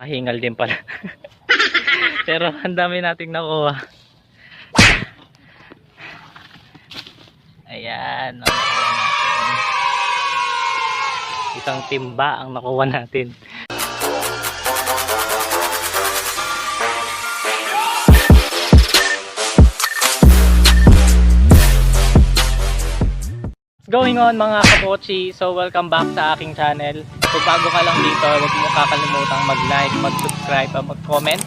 Mahingal din pala. Pero ang dami nating nakuha. Ayan, ang nakuha natin. Isang timba ang nakuha natin. What's going on mga kapochi? So welcome back sa aking channel. Kung bago ka lang dito, huwag mo kakalimutang mag-like, mag-subscribe, at mag-comment.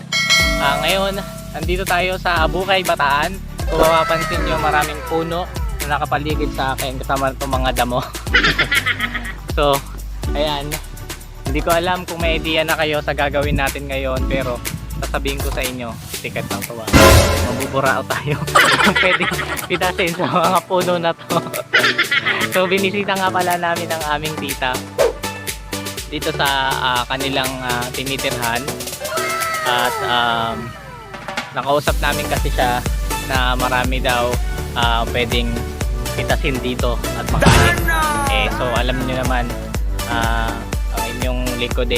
Ngayon, nandito tayo sa Abukay, Bataan. Kung mapapansin nyo, maraming puno na nakapaligid sa akin kasama itong mga damo. So, ayan. Hindi ko alam kung may idea na kayo sa gagawin natin ngayon, pero sasabihin ko sa inyo, tikat lang to. Mabuburao tayo. Pwede pitasin sa mga puno na to. So binisita nga pala namin ang aming tita dito sa kanilang tinitirhan. At nakausap namin kasi siya na marami daw pwedeng pitasin dito at makain. So alam niyo naman, ang inyong likod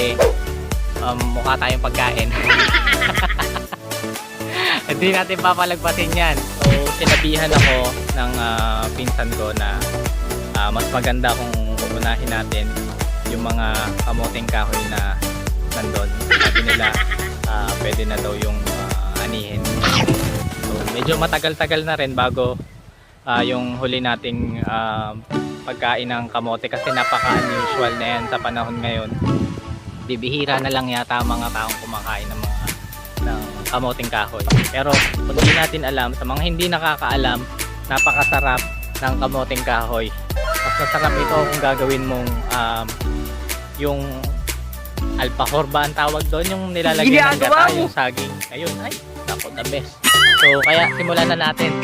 mukha tayong pagkain. Hindi natin papalagpasin yan. So sinabihan ako ng pinsan ko na mas maganda kung unahin natin yung mga kamoting kahoy na nandun. Sabi nila pwede na daw yung anihin. So medyo matagal-tagal na rin bago yung huli nating pagkain ng kamote, kasi napaka-unusual na yan sa panahon ngayon. Bibihira na lang yata mga taong kumakain ng mga kamoting kahoy. Pero kung hindi natin alam, sa mga hindi nakakaalam, napakasarap ng kamoting kahoy. Mas masarap ito kung gagawin mong yung alpahor ba ang tawag doon, yung nilalagyan ng gata, yung saging. Ayun, ay, naku, the best. So kaya simulan na natin.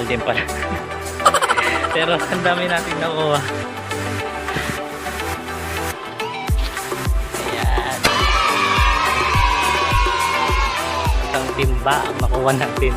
Din pala. Pero ang dami natin nakuha. Ayan. Isang timba ang nakuha natin.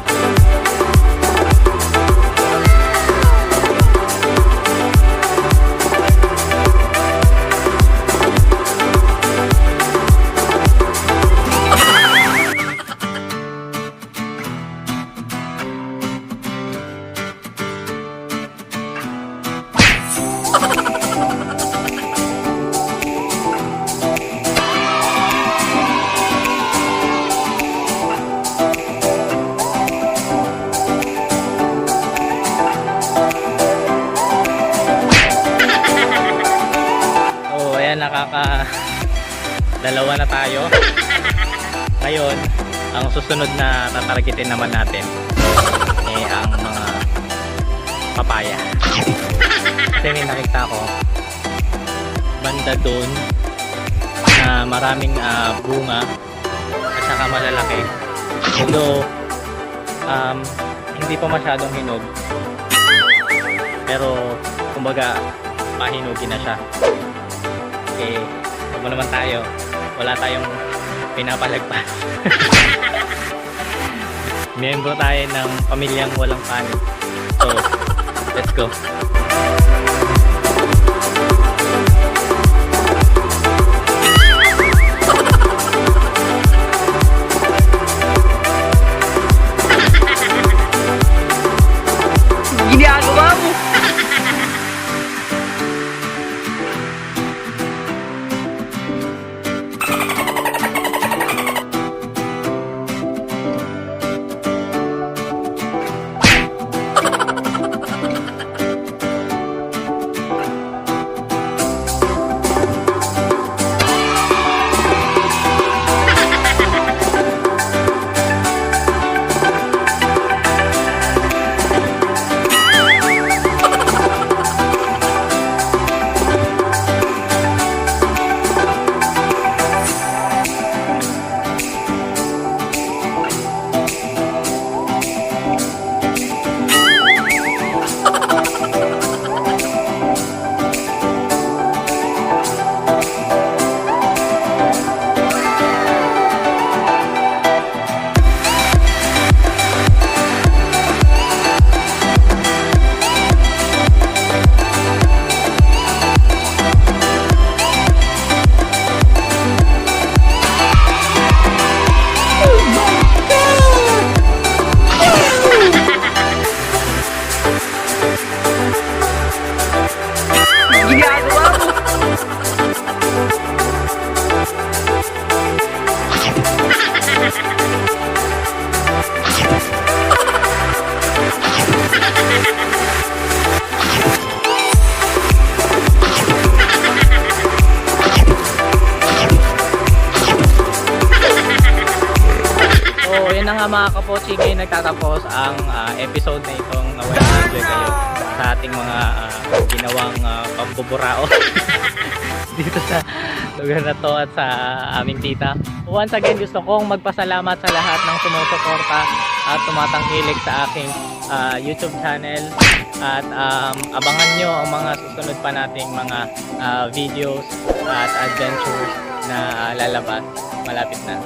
Dalawa na tayo. Ngayon, ang susunod na tatargetin naman natin ang mga papaya. Kasi may nakita ko banda doon na maraming bunga at saka malalaki. Although hindi pa masyadong hinog, pero kumbaga mahinugin na siya. Okay, wag naman tayo, wala tayong pinapalagpas. Miyembro tayo ng pamilyang walang panig. So, let's go. Ginagawa mo! mga kapochi, ngayon nagtatapos ang episode na itong naway na-enjoy kayo sa ating mga ginawang pambuburao dito sa lugar na to at sa aming tita. Once again, gusto kong magpasalamat sa lahat ng sumusuporta at tumatangkilik sa aking YouTube channel at abangan nyo ang mga susunod pa nating mga videos at adventures na lalabas malapit na.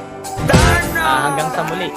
Hanggang sa muli.